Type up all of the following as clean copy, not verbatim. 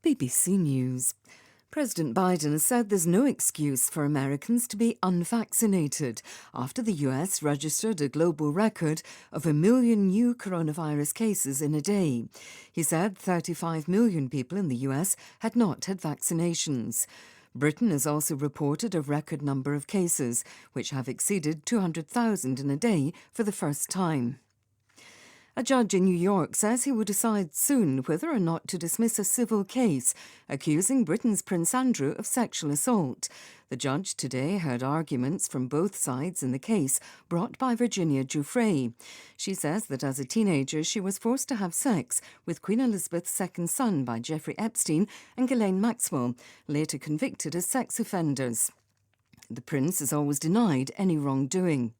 BBC News. President Biden has said there's no excuse for Americans to be unvaccinated after the US registered a global record of 1 million new coronavirus cases in a day. He said 35 million people in the US had not had vaccinations. Britain has also reported a record number of cases, which have exceeded 200,000 in a day for the first time. A judge in New York says he will decide soon whether or not to dismiss a civil case accusing Britain's Prince Andrew of sexual assault. The judge today heard arguments from both sides in the case brought by Virginia Giuffre. She says that as a teenager she was forced to have sex with Queen Elizabeth's second son by Jeffrey Epstein and Ghislaine Maxwell, later convicted as sex offenders. The prince has always denied any wrongdoing.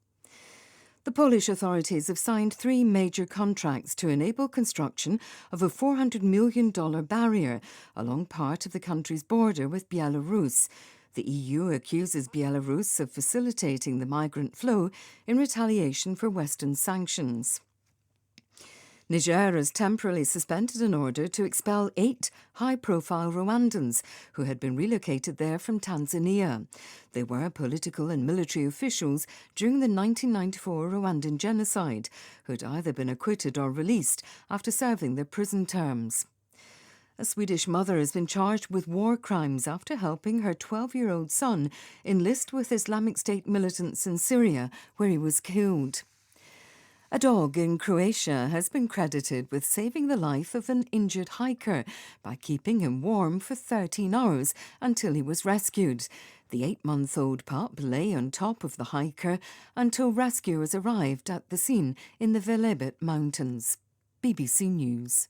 The Polish authorities have signed 3 major contracts to enable construction of a $400 million barrier along part of the country's border with Belarus. The EU accuses Belarus of facilitating the migrant flow in retaliation for Western sanctions. Niger has temporarily suspended an order to expel 8 high-profile Rwandans who had been relocated there from Tanzania. They were political and military officials during the 1994 Rwandan genocide who had either been acquitted or released after serving their prison terms. A Swedish mother has been charged with war crimes after helping her 12-year-old son enlist with Islamic State militants in Syria, where he was killed. A dog in Croatia has been credited with saving the life of an injured hiker by keeping him warm for 13 hours until he was rescued. The 8-month-old pup lay on top of the hiker until rescuers arrived at the scene in the Velebit Mountains. BBC News.